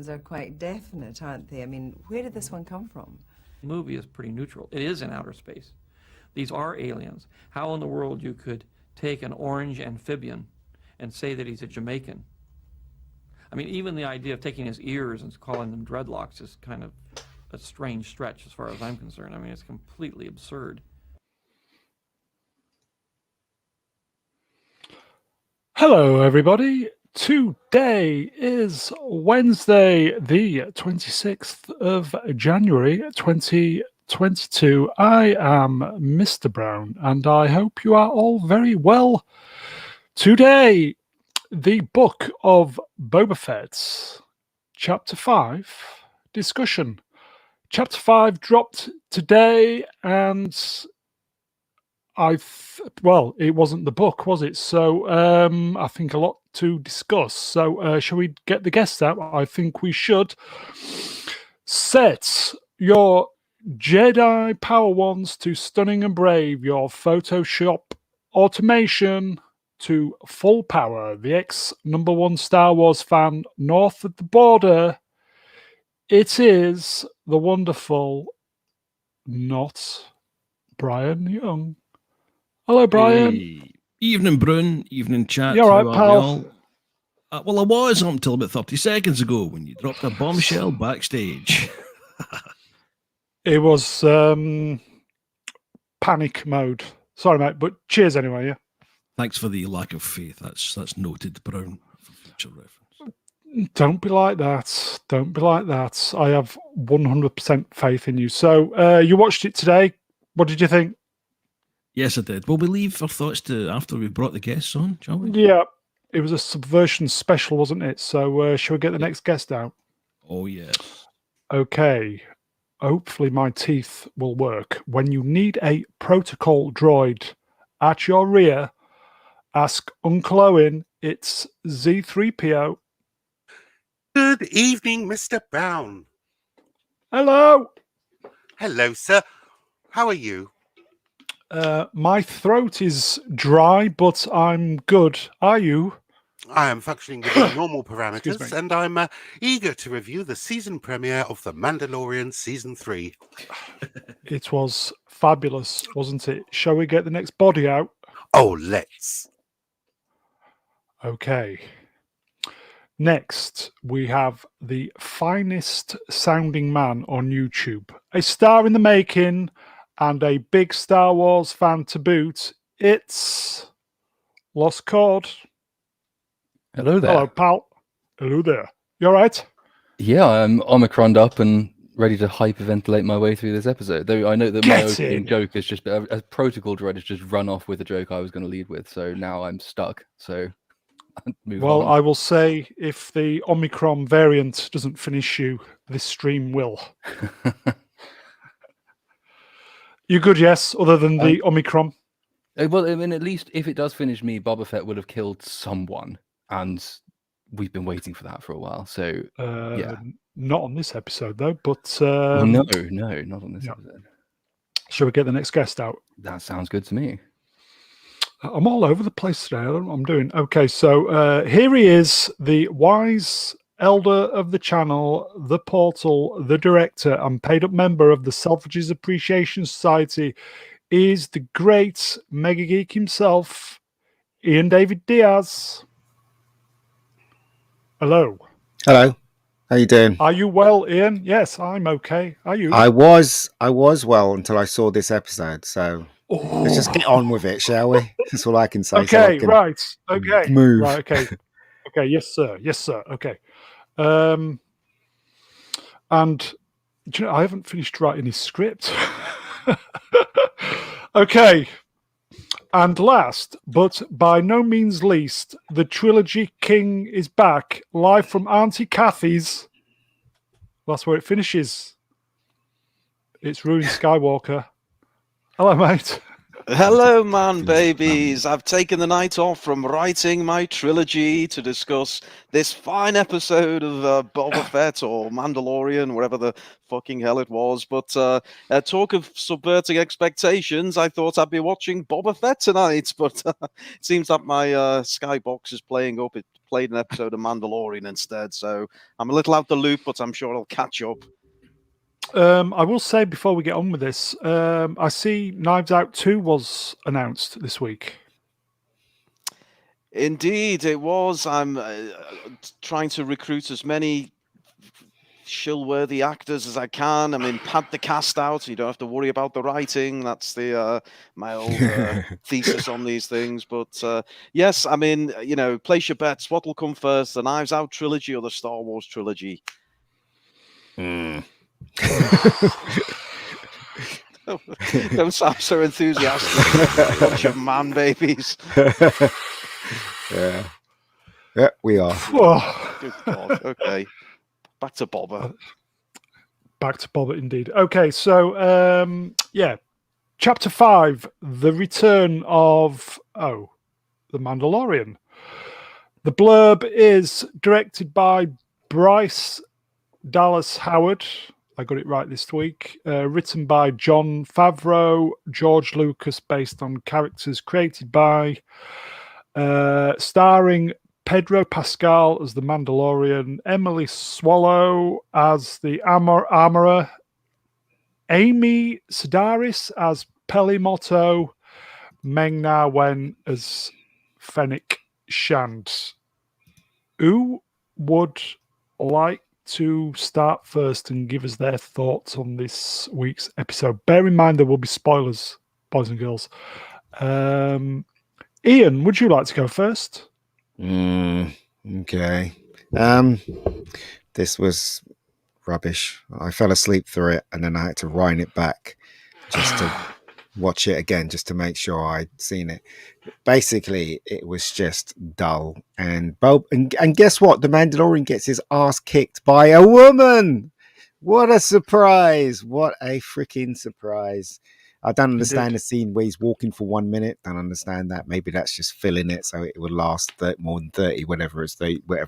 Are quite definite, aren't they? I mean, where did this one come from? The movie is pretty neutral. It is in outer space. These are aliens. How in the world you could take an orange amphibian and say that he's a Jamaican? I mean, even the idea of taking his ears and calling them dreadlocks is kind of a strange stretch as far as I'm concerned. I mean, it's completely absurd. Hello, everybody. Today is Wednesday, the 26th of January, 2022. I am Mr. Brown, and I hope you are all very well. Today, the book of Boba Fett, Chapter 5, discussion. Chapter 5 dropped today, and it wasn't the book, was it? So I think a lot to discuss. So shall we get the guests out? I think we should. Set your Jedi power wands to stunning and brave, your Photoshop automation to full power. The ex-#1 Star Wars fan north of the border. It is the wonderful, not Brian Young. Hello, Brian. Hey. Evening, Brun. Evening, chat. You all right, pal? Well, I was up until about 30 seconds ago when you dropped a bombshell backstage. It was panic mode. Sorry, mate, but cheers anyway, yeah? Thanks for the lack of faith. That's noted, Brown, for future reference. Don't be like that. Don't be like that. I have 100% faith in you. So you watched it today. What did you think? Yes, I did. Will we leave our thoughts to after we brought the guests on, shall we? Yeah, it was a subversion special, wasn't it? So shall we get the next guest out? Oh, yes. Okay. Hopefully my teeth will work. When you need a protocol droid at your rear, ask Uncle Owen. It's Z3PO. Good evening, Mr. Brown. Hello. Hello, sir. How are you? My throat is dry, but I'm good. Are you? I am functioning within normal parameters, and I'm eager to review the season premiere of The Mandalorian Season 3. It was fabulous, wasn't it? Shall we get the next body out? Oh, let's. Okay. Next, we have the finest sounding man on YouTube. A star in the making and a big Star Wars fan to boot. It's Lost Chord. Hello there. Hello, pal. Hello there. You all right? Yeah, I'm Omicroned up and ready to hyperventilate my way through this episode. Though I know that my opening joke is just a protocol dread has just run off with the joke I was going to lead with. So now I'm stuck. So move on. I will say if the Omicron variant doesn't finish you, this stream will. You good, yes, other than the Omicron? Well, I mean, at least if it does finish me, Boba Fett would have killed someone. And we've been waiting for that for a while. So, yeah. Not on this episode, though, but... no, not on this episode. Shall we get the next guest out? That sounds good to me. I'm all over the place today. I don't know what I'm doing. Okay, so here he is, the wise elder of the channel, the portal, the director, and paid-up member of the Selfridges Appreciation Society. He is the great mega geek himself, Ian David Diaz. Hello. Hello. How you doing? Are you well, Ian? Yes, I'm okay. Are you? I was well until I saw this episode. So let's just get on with it, shall we? That's all I can say. Okay, right. Okay. Move. Right, okay. Okay, yes, sir. Yes, sir. Okay. And do you know, I haven't finished writing his script. Okay. And last, but by no means least, the trilogy king is back, live from Auntie Kathy's. That's where it finishes. It's ruined Skywalker. Hello, mate. Hello, man babies. I've taken the night off from writing my trilogy to discuss this fine episode of Boba Fett or Mandalorian, whatever the fucking hell it was. But talk of subverting expectations, I thought I'd be watching Boba Fett tonight, but it seems that my Skybox is playing up. It played an episode of Mandalorian instead, so I'm a little out the loop, but I'm sure I'll catch up. I will say before we get on with this, I see Knives Out 2 was announced this week. Indeed, it was. I'm trying to recruit as many shill-worthy actors as I can. I mean, pad the cast out so you don't have to worry about the writing. That's the my old thesis on these things. But yes, I mean, place your bets. What will come first, the Knives Out trilogy or the Star Wars trilogy? Don't sound so enthusiastic. Bunch of man babies. Yeah, we are. Good God. Okay. Back to Boba. Back to Boba, indeed. Okay, so, Chapter 5, The Return of, The Mandalorian. The blurb is directed by Bryce Dallas Howard. I got it right this week. Written by Jon Favreau, George Lucas, based on characters created by, starring Pedro Pascal as the Mandalorian, Emily Swallow as the Armorer, Amy Sedaris as Peli Motto, Meng-Na Wen as Fennec Shand. Who would like to start first and give us their thoughts on this week's episode? Bear in mind there will be spoilers, boys and girls. Ian, would you like to go first? Okay. This was rubbish. I fell asleep through it and then I had to wind it back just to watch it again, just to make sure I'd seen it. Basically, it was just dull. And guess what? The Mandalorian gets his ass kicked by a woman. What a surprise. What a freaking surprise. I don't understand the scene where he's walking for 1 minute. Don't understand that. Maybe that's just filling it so it would last more than 30, whatever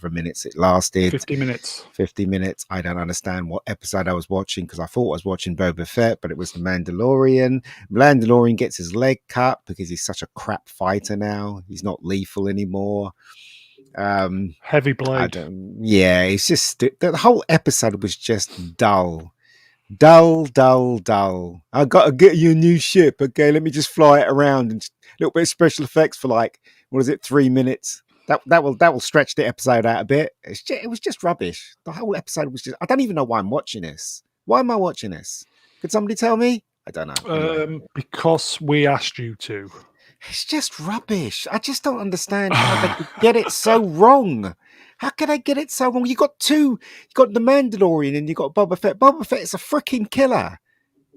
minutes it lasted. 50 minutes. 50 minutes. I don't understand what episode I was watching because I thought I was watching Boba Fett, but it was the Mandalorian. Mandalorian gets his leg cut because he's such a crap fighter now. He's not lethal anymore. Heavy blade. It's just the whole episode was just dull. Dull. I gotta get you a new ship. Okay, let me just fly it around and a little bit of special effects for 3 minutes. That will stretch the episode out a bit. It was just rubbish. The whole episode was just. I don't even know why I'm watching this. Why am I watching this? Could somebody tell me? I don't know. Anyway. Because we asked you to. It's just rubbish. I just don't understand how they could get it so wrong. How can I get it so wrong? You got two. You got the Mandalorian and you got Boba Fett. Boba Fett is a freaking killer.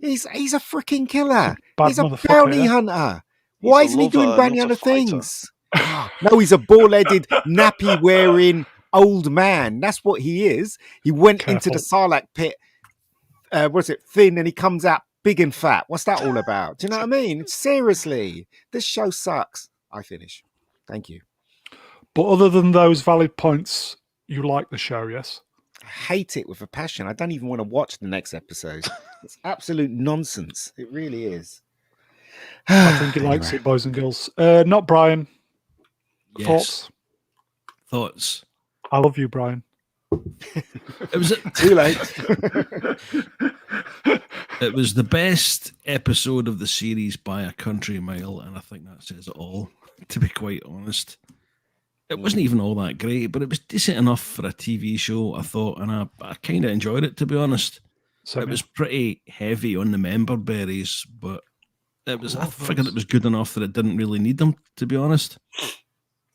He's a freaking killer. He's a bounty hunter. Why isn't he doing bounty hunter things? No, he's a ball-headed, nappy-wearing old man. That's what he is. He went into the Sarlacc pit. Thin, and he comes out big and fat. What's that all about? Do you know what I mean? Seriously, this show sucks. I finish. Thank you. But other than those valid points, you like the show, yes? I hate it with a passion. I don't even want to watch the next episode. It's absolute nonsense. It really is. I think he likes it, boys and girls. Not Brian. Yes. Thoughts? I love you, Brian. It was too late. It was the best episode of the series by a country mile, and I think that says it all, to be quite honest. It wasn't even all that great, but it was decent enough for a TV show, I thought, and I kind of enjoyed it, to be honest. It was pretty heavy on the member berries, but I figured it was good enough that it didn't really need them, to be honest.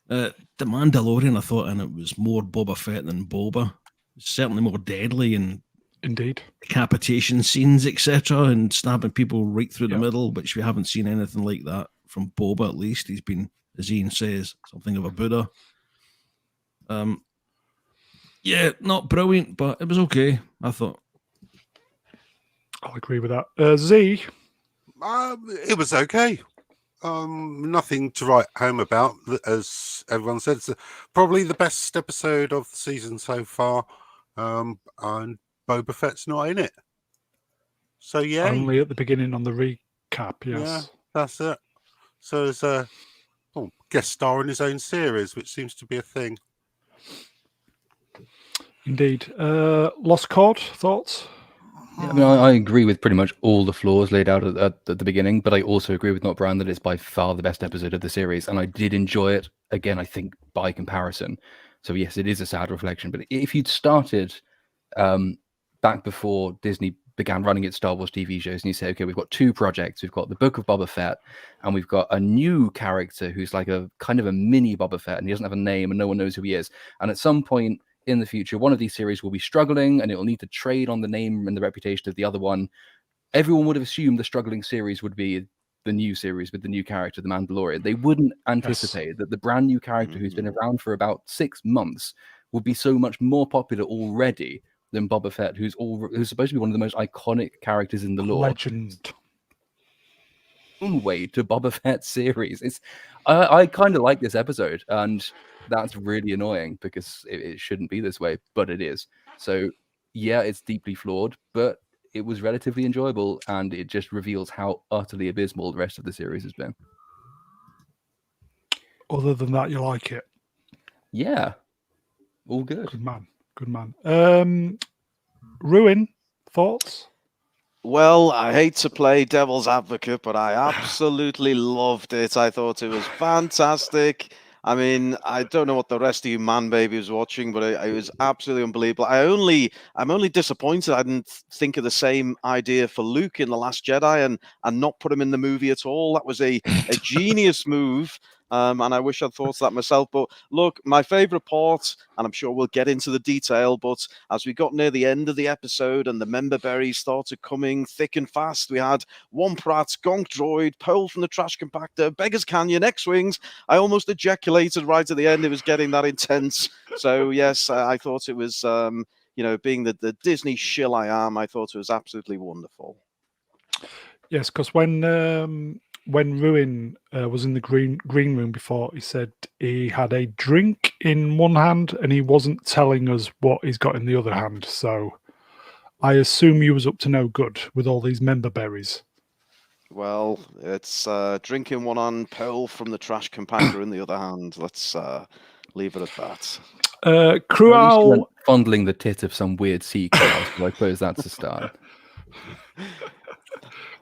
The Mandalorian, I thought, and it was more Boba Fett than Boba. Certainly more deadly and indeed decapitation scenes, etc., and stabbing people right through the middle, which we haven't seen anything like that from Boba. At least he's been, as Ian says, something of a Buddha. Yeah, not brilliant, but it was okay, I thought. I'll agree with that. Z? It was okay. Nothing to write home about, as everyone said. It's probably the best episode of the season so far, and Boba Fett's not in it. So yeah, Only at the beginning on the recap, yes. yeah, that's it. So there's a guest star in his own series, which seems to be a thing. Indeed. Lost Chord, thoughts? Yeah, I mean, I agree with pretty much all the flaws laid out at the beginning, but I also agree with Not Brown that it's by far the best episode of the series, and I did enjoy it, again, I think, by comparison. So yes, it is a sad reflection, but if you'd started back before Disney began running its Star Wars TV shows, and you say, okay, we've got two projects, we've got the Book of Boba Fett, and we've got a new character who's like a kind of a mini Boba Fett, and he doesn't have a name, and no one knows who he is, and at some point in the future, one of these series will be struggling and it will need to trade on the name and the reputation of the other one. Everyone would have assumed the struggling series would be the new series with the new character, the Mandalorian. They wouldn't anticipate that the brand new character who's been around for about 6 months would be so much more popular already than Boba Fett, who's supposed to be one of the most iconic characters in the lore. Legend. Way to Boba Fett series. I kind of like this episode, and that's really annoying because it shouldn't be this way, but it is. So yeah, it's deeply flawed, but it was relatively enjoyable, and it just reveals how utterly abysmal the rest of the series has been. Other than that, you like it? Yeah, all good. Good man. Ruin, thoughts? Well, I hate to play devil's advocate, but I absolutely loved it. I thought it was fantastic. I mean, I don't know what the rest of you man babies watching, but it was absolutely unbelievable. I'm only disappointed I didn't think of the same idea for Luke in The Last Jedi and not put him in the movie at all. That was a genius move. And I wish I'd thought of that myself. But look, my favorite part, and I'm sure we'll get into the detail, but as we got near the end of the episode and the member berries started coming thick and fast, we had Womp-Rat, Gonk Droid, Pole from the Trash Compactor, Beggars Canyon, X-Wings. I almost ejaculated right at the end. It was getting that intense. So yes, I thought it was, being the Disney shill I am, I thought it was absolutely wonderful. Yes, because when Ruin was in the green room before, he said he had a drink in one hand and he wasn't telling us what he's got in the other hand. So I assume you was up to no good with all these member berries. Well, it's drink in one hand, Pole from the Trash Compactor in the other hand. Let's leave it at that. Cruel fondling the tit of some weird sea cow, so I suppose that's a start.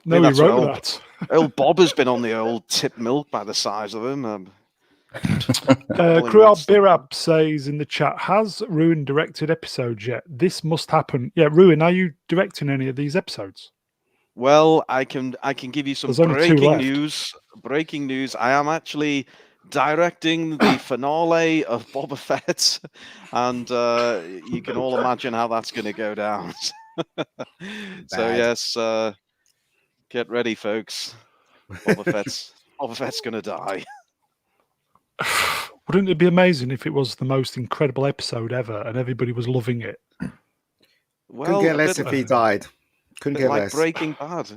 No, he wrote that. Old Bob has been on the old tip milk by the size of him. Cruel Birab says in the chat, has Ruin directed episodes yet? This must happen. Yeah, Ruin, are you directing any of these episodes? Well, I can give you some breaking news. Breaking news. I am actually directing the finale of Boba Fett, and you can all imagine how that's going to go down. So yes, get ready, folks. Boba Fett's going to die. Wouldn't it be amazing if it was the most incredible episode ever and everybody was loving it? Well, couldn't get less if he died. Couldn't get like less. Breaking Bad.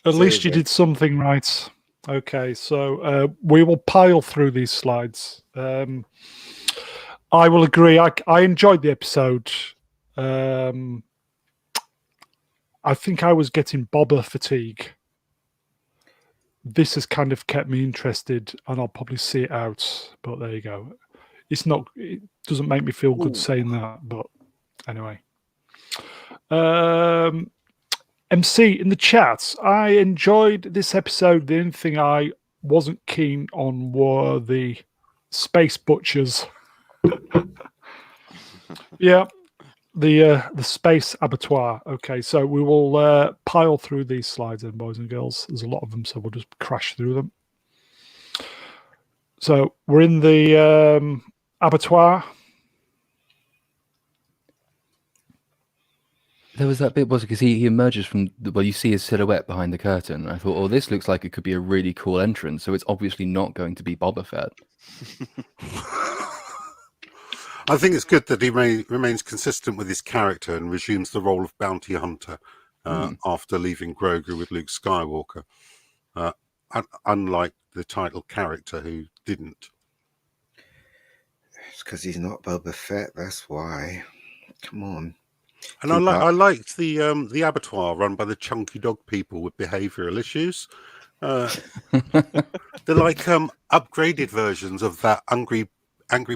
At least you did something right. Okay, so we will pile through these slides. I will agree. I enjoyed the episode. I think I was getting Boba fatigue. This has kind of kept me interested, and I'll probably see it out. But there you go. It doesn't make me feel good saying that, but anyway. MC in the chat, I enjoyed this episode. The only thing I wasn't keen on were the space butchers. Yeah, the space abattoir. Okay, so we will pile through these slides then, boys and girls. There's a lot of them, so we'll just crash through them. So we're in the abattoir. There was that bit, was it? Because he emerges from, you see his silhouette behind the curtain. And I thought, this looks like it could be a really cool entrance. So it's obviously not going to be Boba Fett. I think it's good that he remains consistent with his character and resumes the role of bounty hunter after leaving Grogu with Luke Skywalker, unlike the title character who didn't. It's because he's not Boba Fett. That's why. Come on. And I liked the abattoir run by the chunky dog people with behavioural issues. They're like upgraded versions of that angry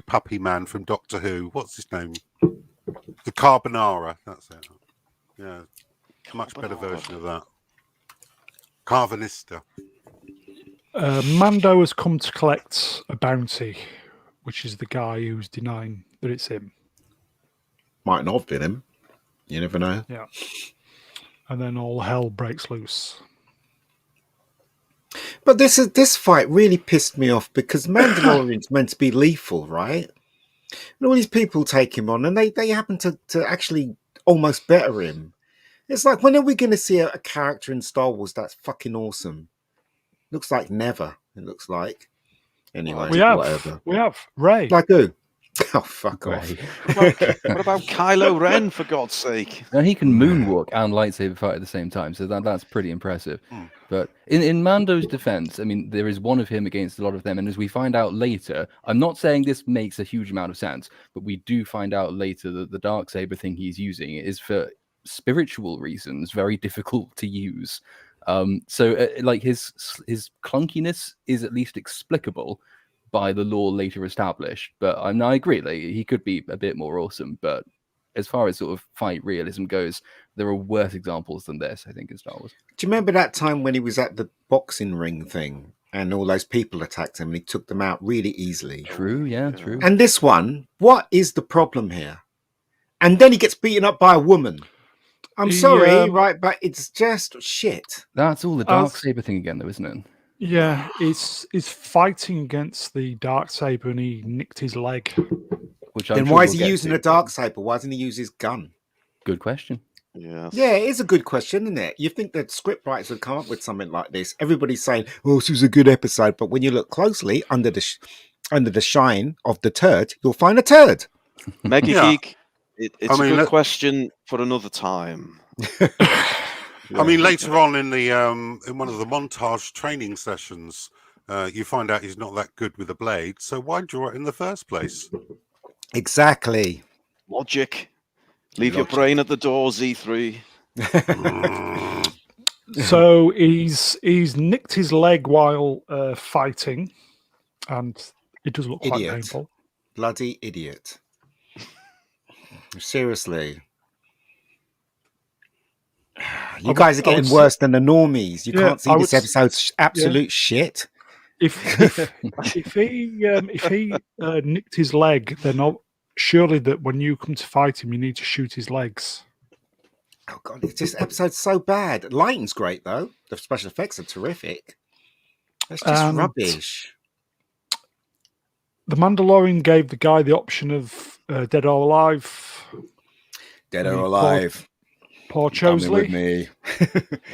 puppy man from Doctor Who. What's his name? The Carbonara. That's it. Yeah, much better version of that. Carvanista. Mando has come to collect a bounty, which is the guy who's denying that it's him. Might not have been him. You never know. Yeah. And then all hell breaks loose. But this fight really pissed me off because Mandalorian's meant to be lethal, right? And all these people take him on, and they happen to actually almost better him. It's like, when are we going to see a character in Star Wars that's fucking awesome? Looks like never. It looks like. Anyway, we have Rey. Like who? Oh, fuck off. What about Kylo Ren, for God's sake? Now, he can moonwalk and lightsaber fight at the same time, so that's pretty impressive. But in Mando's defense, I mean, there is one of him against a lot of them, and as we find out later, I'm not saying this makes a huge amount of sense, but we do find out later that the darksaber thing he's using is for spiritual reasons very difficult to use. Like his clunkiness is at least explicable by the lore later established, but I agree, like, he could be a bit more awesome, but as far as sort of fight realism goes, there are worse examples than this, I think, in Star Wars. Do you remember that time when he was at the boxing ring thing and all those people attacked him and he took them out really easily? True, yeah, true. And this one, what is the problem here? And then he gets beaten up by a woman. I'm sorry, right, but it's just shit. That's all the darksaber thing again, though, isn't it? Yeah, he's fighting against the darksaber and he nicked his leg. Then why is he using a darksaber? Why doesn't he use his gun? Good question. Yes. Yeah, it is a good question, isn't it? You think that script writers would come up with something like this? Everybody's saying, "Oh, this was a good episode," but when you look closely under the shine of the turd, you'll find a turd. Mega Geek, it's a good question for another time. I mean, later on in the in one of the montage training sessions, you find out he's not that good with a blade. So why draw it in the first place? Exactly. Logic. Leave your brain at the door, Z3. So he's nicked his leg while fighting, and it does look quite painful. Bloody idiot. Seriously. You guys are getting worse than the normies. You can't see this episode's absolute shit. If he nicked his leg, then surely that when you come to fight him, you need to shoot his legs. Oh god, this episode's so bad. Lighting's great though. The special effects are terrific. It's just rubbish. The Mandalorian gave the guy the option of dead or alive. Dead or alive. Poor Chosley. With me.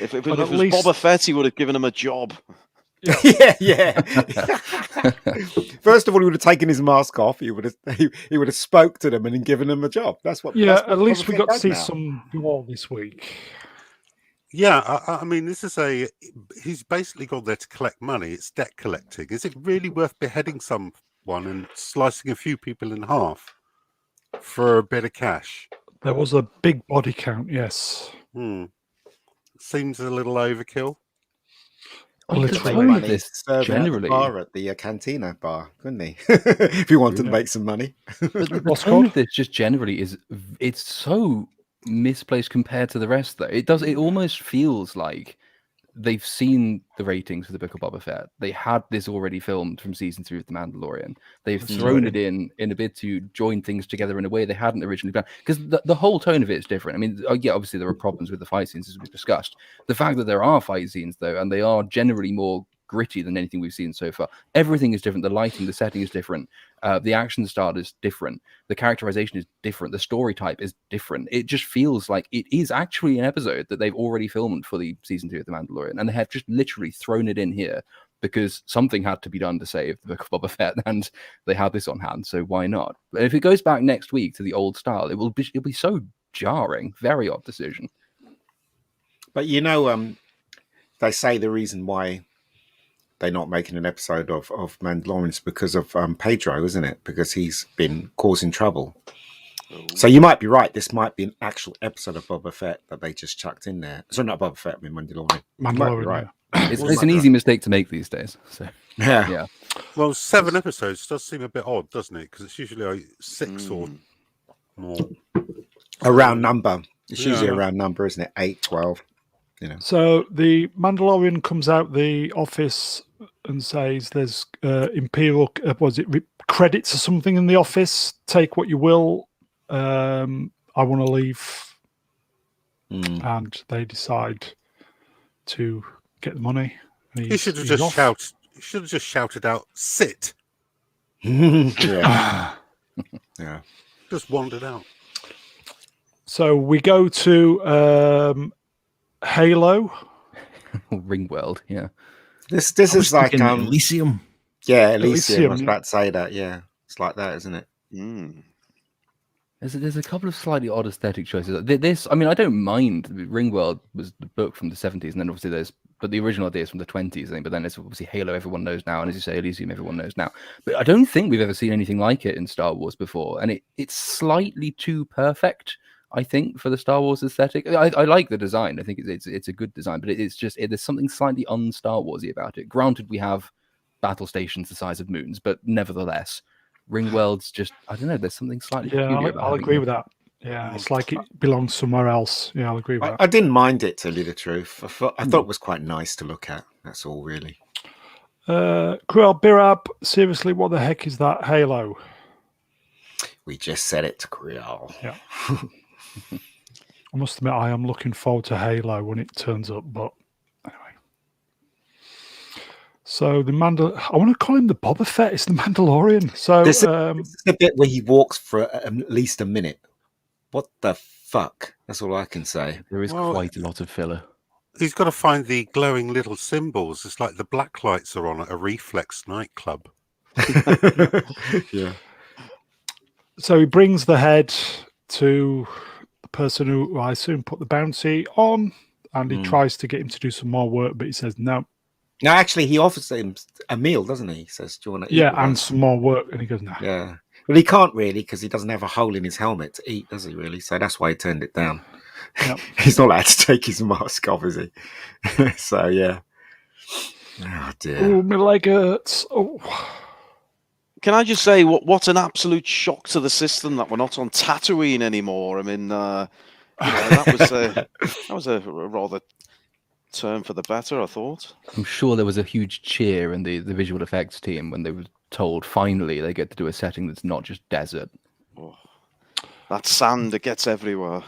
If it was Boba Fett, he would have given him a job. Yeah. First of all, he would have taken his mask off. He would have spoke to them and then given them a job. That's what. Yeah, at least we got to see some duel this week. Yeah, I mean, he's basically gone there to collect money. It's debt collecting. Is it really worth beheading someone and slicing a few people in half for a bit of cash? There was a big body count, yes. Seems a little overkill. Literally. This generally bar at the Cantina bar, couldn't he? If he wanted to make some money. But the tone of this just generally it's so misplaced compared to the rest, though. It almost feels like they've seen the ratings for the Book of Boba Fett. They had this already filmed from season 3 of The Mandalorian. They've thrown it in a bid to join things together in a way they hadn't originally planned. Because the whole tone of it is different. I mean, yeah, obviously there are problems with the fight scenes, as we've discussed. The fact that there are fight scenes, though, and they are generally more gritty than anything we've seen so far. Everything is different. The lighting, the setting is different. The action style is different. The characterization is different. The story type is different. It just feels like it is actually an episode that they've already filmed for the season 2 of The Mandalorian, and they have just literally thrown it in here because something had to be done to save the book of Boba Fett, and they had this on hand, so why not? But if it goes back next week to the old style, it'll be so jarring. Very odd decision. But they say the reason why they're not making an episode of Mandalorian is because of Pedro, isn't it? Because he's been causing trouble. So you might be right. This might be an actual episode of Boba Fett that they just chucked in there. So not Boba Fett, I mean Mandalorian. You might be right. It's an easy mistake to make these days. So yeah. Well, 7 episodes does seem a bit odd, doesn't it? Because it's usually like 6 or more. A round number. It's usually a round number, isn't it? 8, 12. So the Mandalorian comes out the office and says there's Imperial, credits or something in the office. Take what you will. I want to leave. And they decide to get the money. He should have just shouted. He should have just shouted out, "Sit!" Yeah. Just wandered out. So we go to Halo. Ringworld, yeah. This is like Elysium. Yeah, Elysium. I was about to say that. Yeah, it's like that, isn't it? There's a couple of slightly odd aesthetic choices. This, I mean, I don't mind. Ringworld was the book from the 70s, and then obviously but the original idea is from the 20s, I think. But then it's obviously Halo, everyone knows now, and as you say, Elysium, everyone knows now. But I don't think we've ever seen anything like it in Star Wars before, and it's slightly too perfect, I think, for the Star Wars aesthetic. I like the design. I think it's a good design, but it's just there's something slightly un-Star Warsy about it. Granted, we have battle stations the size of moons, but nevertheless, Ringworld's just, I don't know, there's something slightly peculiar about it. I'll agree with that. Yeah, it's like it belongs somewhere else. Yeah, I'll agree with that. I didn't mind it, to tell you the truth. I thought it was quite nice to look at. That's all, really. Kruel Birab, seriously, what the heck is that Halo? We just said it to Kruel. Yeah. I must admit, I am looking forward to Halo when it turns up, but anyway. So I want to call him the Boba Fett. It's the Mandalorian. So this is the bit where he walks for at least a minute. What the fuck? That's all I can say. There is quite a lot of filler. He's got to find the glowing little symbols. It's like the black lights are on at a Reflex nightclub. Yeah. So he brings the head to the person who I assume put the bounty on, and he tries to get him to do some more work, but he says no. No, actually, he offers him a meal, doesn't he? He says, "Do you want to eat?" Yeah, and some more work, and he goes no. Yeah. Well, he can't really because he doesn't have a hole in his helmet to eat, does he? Really? So that's why he turned it down. Yep. He's not allowed to take his mask off, is he? So yeah. Oh dear. Oh, my leg hurts. Oh. Can I just say what an absolute shock to the system that we're not on Tatooine anymore? I mean, that was a rather turn for the better, I thought. I'm sure there was a huge cheer in the visual effects team when they were told finally they get to do a setting that's not just desert. Oh, that sand, it gets everywhere.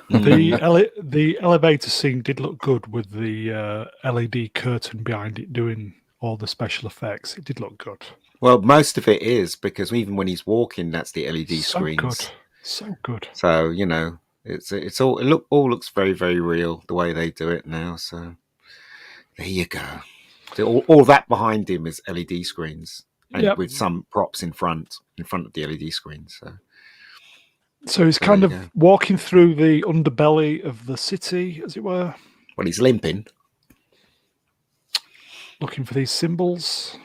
The elevator scene did look good with the LED curtain behind it doing all the special effects. It did look good. Well, most of it is because even when he's walking, that's the LED screens. So good. So it's all looks very, very real the way they do it now. So there you go. So all that behind him is LED screens, and with some props in front of the LED screens. So he's kind of walking through the underbelly of the city, as it were. Well, he's limping, looking for these symbols.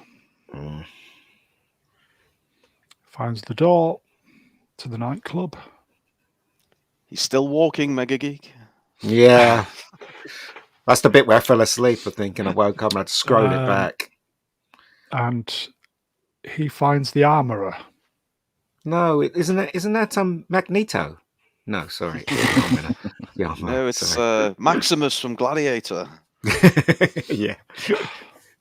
Finds the door to the nightclub. He's still walking, Mega Geek. Yeah. That's the bit where I fell asleep, I think, and I woke up and I had to scroll it back. And he finds the armorer. No, isn't that Magneto? No, sorry. No, it's Maximus from Gladiator. Yeah.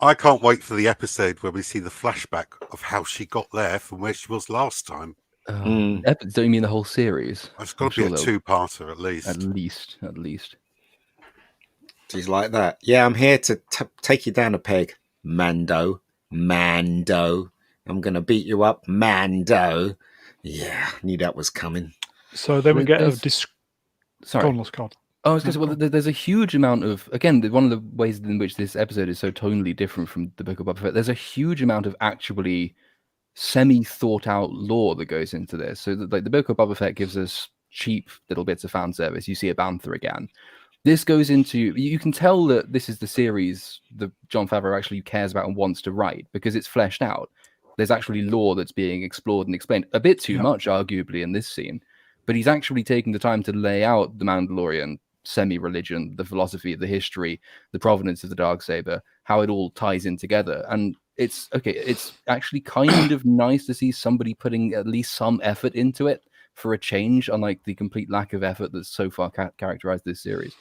I can't wait for the episode where we see the flashback of how she got there from where she was last time. Don't you mean the whole series? It's got to be a two-parter at least. At least. She's like that. Yeah, I'm here to take you down a peg, Mando. I'm going to beat you up, Mando. Yeah, knew that was coming. So then we get a... Sorry. Go on. Oh, I was going to say, well, there's a huge amount of, again, one of the ways in which this episode is so tonally different from the Book of Boba Fett, there's a huge amount of actually semi-thought out lore that goes into this. So, like, the Book of Boba Fett gives us cheap little bits of fan service. You see a Bantha again. This goes into, you can tell that this is the series that Jon Favreau actually cares about and wants to write because it's fleshed out. There's actually lore that's being explored and explained a bit too much, arguably, in this scene. But he's actually taking the time to lay out the Mandalorian semi-religion, the philosophy, the history, the provenance of the Darksaber, how it all ties in together. And it's actually kind of nice to see somebody putting at least some effort into it for a change, unlike the complete lack of effort that's so far characterized this series.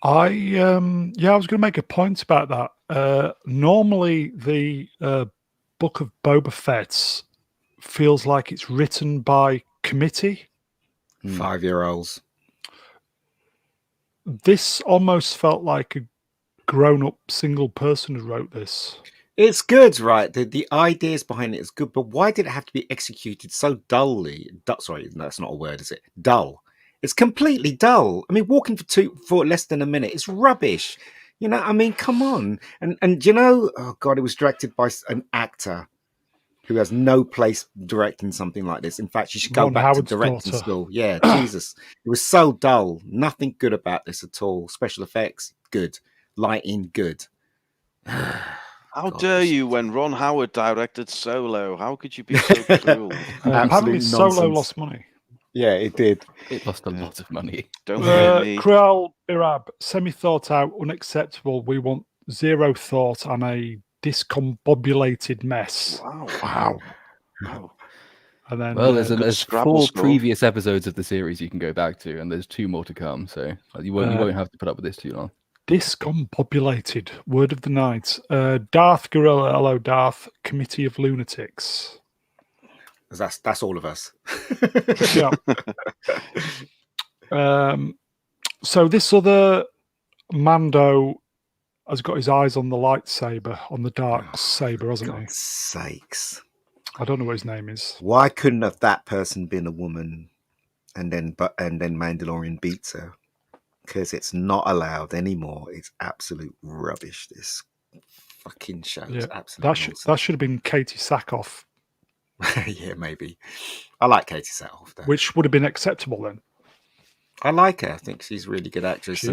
I was going to make a point about that. Normally, the Book of Boba Fett feels like it's written by committee. 5-year-olds. This almost felt like a grown-up single person who wrote this. It's good, right? The ideas behind it is good, but why did it have to be executed so dully? Sorry, that's not a word, is it? Dull. It's completely dull. I mean, walking for less than a minute is rubbish. You know, I mean, come on. And you know, oh God, it was directed by an actor who has no place directing something like this. In fact, she should go back to directing school. Yeah, Jesus. It was so dull. Nothing good about this at all. Special effects, good. Lighting, good. How dare you when Ron Howard directed Solo? How could you be so cruel? Apparently Solo lost money. Yeah, it did. It lost a lot of money. Don't forget me. Kruel Birab, semi-thought out, unacceptable. We want zero thought and a discombobulated mess. Wow. And then, there's 4 previous episodes of the series you can go back to, and there's 2 more to come. So you won't have to put up with this too long. Discombobulated, word of the night. Darth Gorilla, hello Darth, Committee of Lunatics. That's all of us. Yeah. So this other Mando has got his eyes on the lightsaber, on the dark saber, hasn't he? God's sakes. I don't know what his name is. Why couldn't have that person been a woman and then Mandalorian beats her? Because it's not allowed anymore. It's absolute rubbish, this fucking show. Yeah, absolute that should have been Katie Sackhoff. Yeah, maybe. I like Katie Sackhoff, though. Which would have been acceptable then. I like her. I think she's a really good actress. She's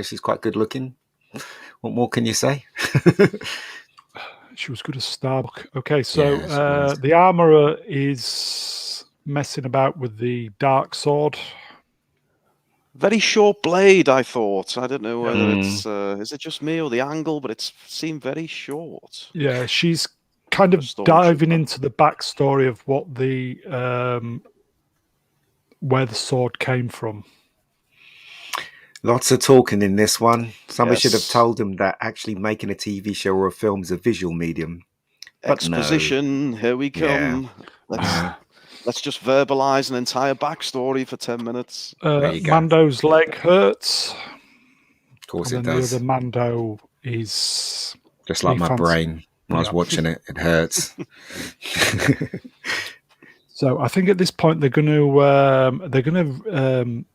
she's quite good looking. What more can you say? She was good as Starbuck. Okay, so the armorer is messing about with the dark sword. Very short blade, I thought. I don't know whether it's is it just me or the angle, but it seemed very short. Yeah, she's kind of diving into the backstory of what the where the sword came from. Lots of talking in this one. Somebody should have told them that actually making a TV show or a film is a visual medium. But exposition, here we come. Yeah. Let's just verbalize an entire backstory for 10 minutes. Mando's leg hurts. Of course and it does. The other Mando is just like my brain when I was watching it. It hurts. So I think at this point they're going to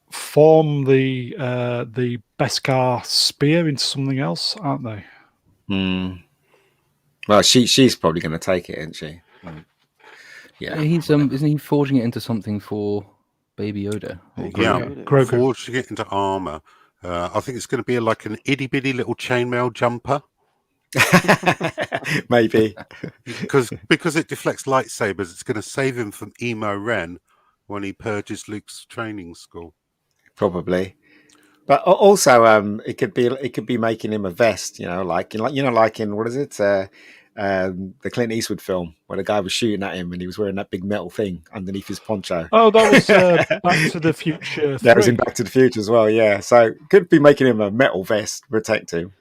form the Beskar spear into something else, aren't they? Well, she's probably going to take it, isn't she? Yeah, isn't he forging it into something for Baby Yoda? Grogu. Forging it into armor. I think it's going to be like an itty bitty little chainmail jumper. Maybe because it deflects lightsabers. It's going to save him from Emo Ren when he purges Luke's training school. Probably, but also it could be making him a vest. Like in what is it? The Clint Eastwood film where the guy was shooting at him and he was wearing that big metal thing underneath his poncho. Oh, that was Back to the Future 3. That was in Back to the Future as well, yeah. So could be making him a metal vest to protect him.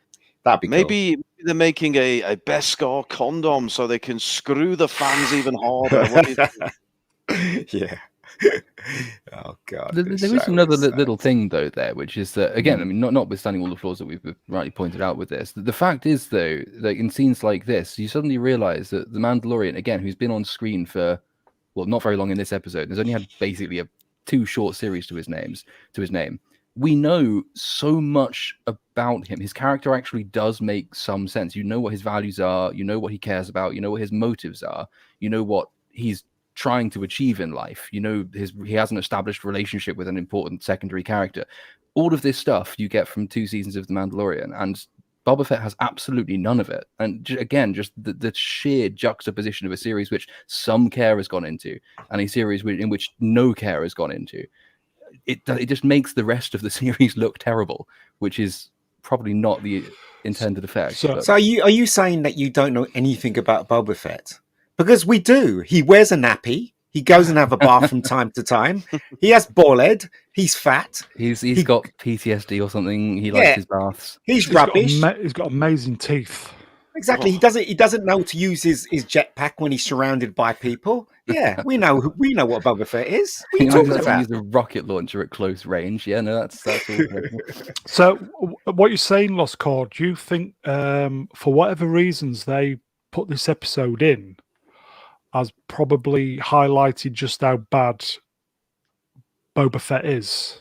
That'd be maybe cool. They're making a Beskar condom so they can screw the fans even harder. What do you think? Yeah. Oh God. There is another little thing though there, which is that again, I mean, notwithstanding all the flaws that we've rightly pointed out with this, the fact is though, that in scenes like this, you suddenly realise that the Mandalorian, again, who's been on screen for not very long in this episode, has only had basically a 2 short series to his name. We know so much about him. His character actually does make some sense. You know what his values are. You know what he cares about. You know what his motives are. You know what he's trying to achieve in life. You know he has an established relationship with an important secondary character. All of this stuff you get from 2 seasons of The Mandalorian, and Boba Fett has absolutely none of it. And again, just the sheer juxtaposition of a series which some care has gone into and a series in which no care has gone into. It just makes the rest of the series look terrible, which is probably not the intended effect. So are you saying that you don't know anything about Boba Fett? Because we do. He wears a nappy. He goes and have a bath from time to time. He has ball head. He's fat. He's got PTSD or something. He likes his baths. He's rubbish. He's got amazing teeth. Exactly. He doesn't know to use his jetpack when he's surrounded by people. Yeah, we know what Boba Fett is. What are you talking about? Use a rocket launcher at close range. Yeah, no, that's all. So what you're saying, Lost Cord, do you think for whatever reasons they put this episode in has probably highlighted just how bad Boba Fett is?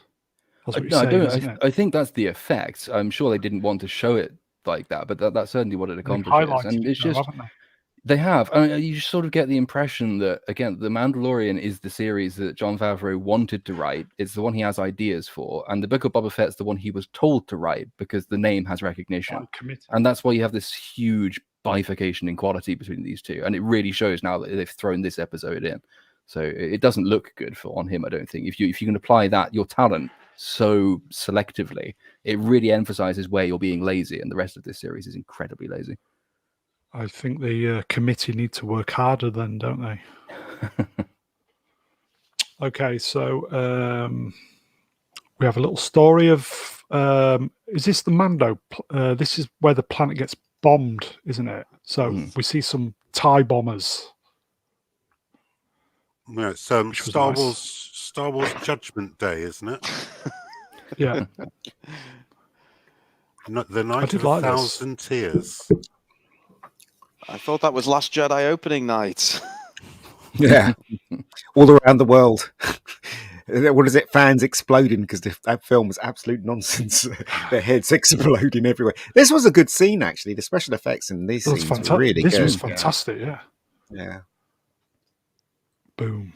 I think that's the effect. I'm sure they didn't want to show it like that, but that's certainly what it accomplishes. And it's just they have. I mean, you just sort of get the impression that, again, The Mandalorian is the series that Jon Favreau wanted to write. It's the one he has ideas for, and the Book of Boba Fett's the one he was told to write because the name has recognition, and that's why you have this huge bifurcation in quality between these two, and it really shows now that they've thrown this episode in. So it doesn't look good on him, I don't think. If you can apply your talent so selectively, it really emphasizes where you're being lazy, and the rest of this series is incredibly lazy. I think the committee need to work harder then, don't they? Okay, so we have a little story of is this the Mando? This is where the planet gets bombed, isn't it? So we see some TIE bombers. Yeah, it's Star Wars Judgment Day, isn't it? Yeah. The Night of a Thousand Tears. I thought that was Last Jedi opening night. Yeah, all around the world. What is it? Fans exploding because that film was absolute nonsense. Their heads exploding everywhere. This was a good scene, actually. The special effects in these scenes were really good. This was fantastic, yeah. Boom.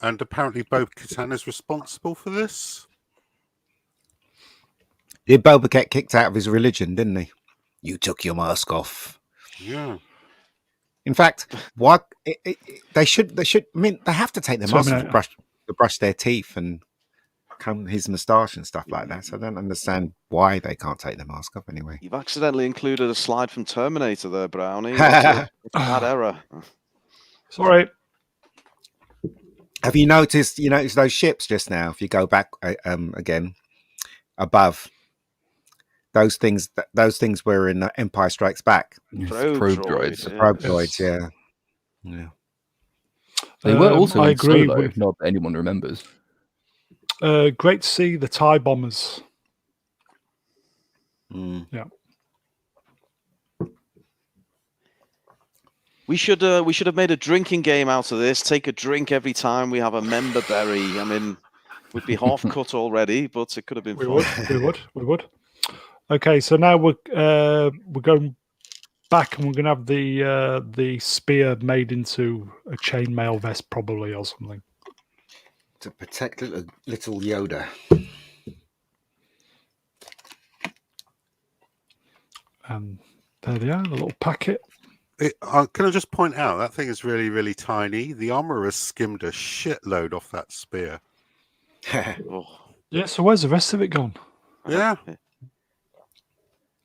And apparently Bo-Katan is responsible for this. Yeah, Boba get kicked out of his religion, didn't he? You took your mask off. Yeah. In fact, what they should. I mean, they have to take their mask off to brush their teeth and comb his moustache and stuff like that. So I don't understand why they can't take their mask off anyway. You've accidentally included a slide from Terminator there, Brownie. It's a bad error. Sorry. Have you noticed those ships just now? If you go back again above, those things were in Empire Strikes Back. Probe droids. The probe droids, yeah. They were also I in agree Solo, with, not that anyone remembers. Great to see the TIE bombers. Yeah. We should have made a drinking game out of this. Take a drink every time we have a member berry. I mean, we'd be half cut already, but it could have been fun. We would. Okay, so now we're going back, and we're going to have the spear made into a chainmail vest, probably, or something, to protect little Yoda. And there they are, the little packet. Can I just point out, that thing is really, really tiny. The armourer has skimmed a shitload off that spear. Yeah, so where's the rest of it gone? Yeah.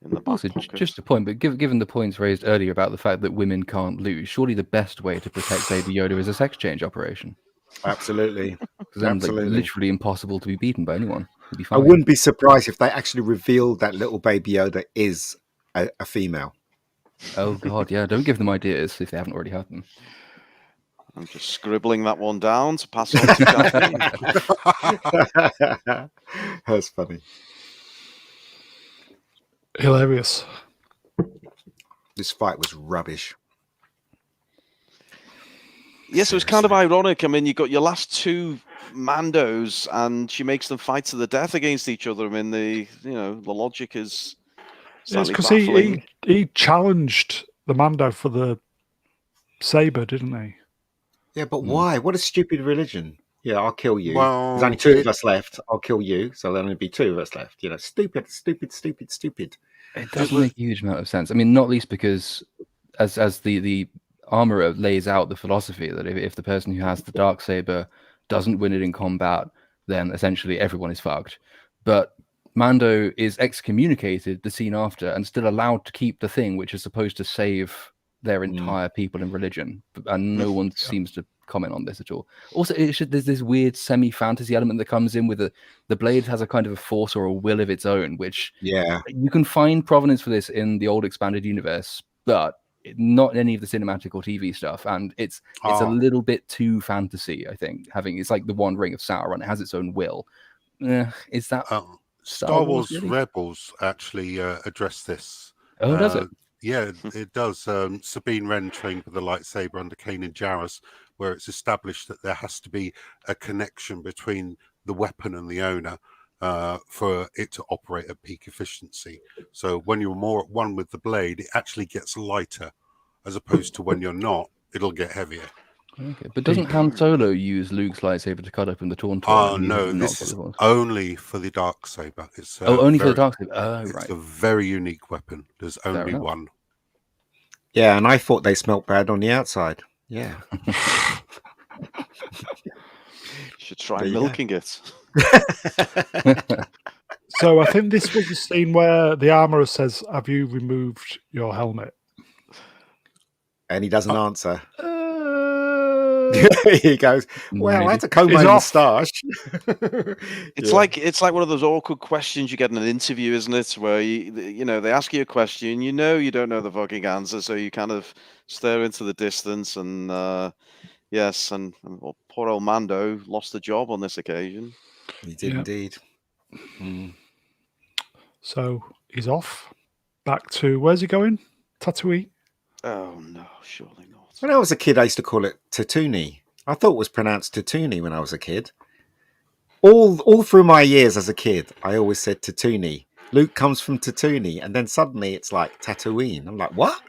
In the back Also, pocket. just a point, but given the points raised earlier about the fact that women can't lose, surely the best way to protect Baby Yoda is a sex change operation. Absolutely. Because then, literally impossible to be beaten by anyone. Be I wouldn't be surprised if they actually revealed that little Baby Yoda is a female. Oh God, yeah! Don't give them ideas if they haven't already had them. I'm just scribbling that one down to pass on to Jackie. That's funny. Hilarious. This fight was rubbish. Yes, it was kind of ironic. I mean, you got your last two Mandos, and she makes them fight to the death against each other. I mean, the logic is It's slightly because baffling. he challenged the Mando for the saber, didn't he? Yeah, but why? What a stupid religion. Yeah, I'll kill you. Well, There's only two of us left. I'll kill you. So there'll only be two of us left. Stupid, stupid, stupid, stupid. It doesn't make a huge amount of sense. I mean, not least because as the armorer lays out the philosophy that if the person who has the Darksaber doesn't win it in combat, then essentially everyone is fucked. But Mando is excommunicated the scene after and still allowed to keep the thing which is supposed to save their entire people and religion. And no one seems to comment on this at all. Also, there's this weird semi-fantasy element that comes in with the blade has a kind of a force or a will of its own, which you can find provenance for this in the old expanded universe, but not in any of the cinematic or TV stuff. And it's a little bit too fantasy, I think. It's like the One Ring of Sauron. It has its own will. Is that Star Wars really? Rebels actually address this? Oh, does it? Yeah, it does. Sabine Wren trained with the lightsaber under Kanan Jarrus, where it's established that there has to be a connection between the weapon and the owner for it to operate at peak efficiency. So when you're more at one with the blade, it actually gets lighter, as opposed to when you're not, it'll get heavier. Okay, but doesn't Han Solo use Luke's lightsaber to cut open the Tauntaun? Oh no, this is only for the Darksaber. It's only for the Darksaber. Oh, right. It's a very unique weapon. There's only one. Yeah, and I thought they smelt bad on the outside. Yeah. Should try milking it. So I think this was the scene where the armorer says, "Have you removed your helmet?" And he doesn't answer. He goes, "Well, I had to comb my moustache." It's like one of those awkward questions you get in an interview, isn't it? Where they ask you a question, you don't know the fucking answer, so you kind of stare into the distance. And yes, and poor old Mando lost the job on this occasion. He did indeed. So he's off back to where's he going? Tatooine. Oh no, surely not. When I was a kid, I used to call it Tatooine. I thought it was pronounced Tatooine when I was a kid. All through my years as a kid, I always said Tatooine. Luke comes from Tatooine, and then suddenly it's like Tatooine. I'm like, what?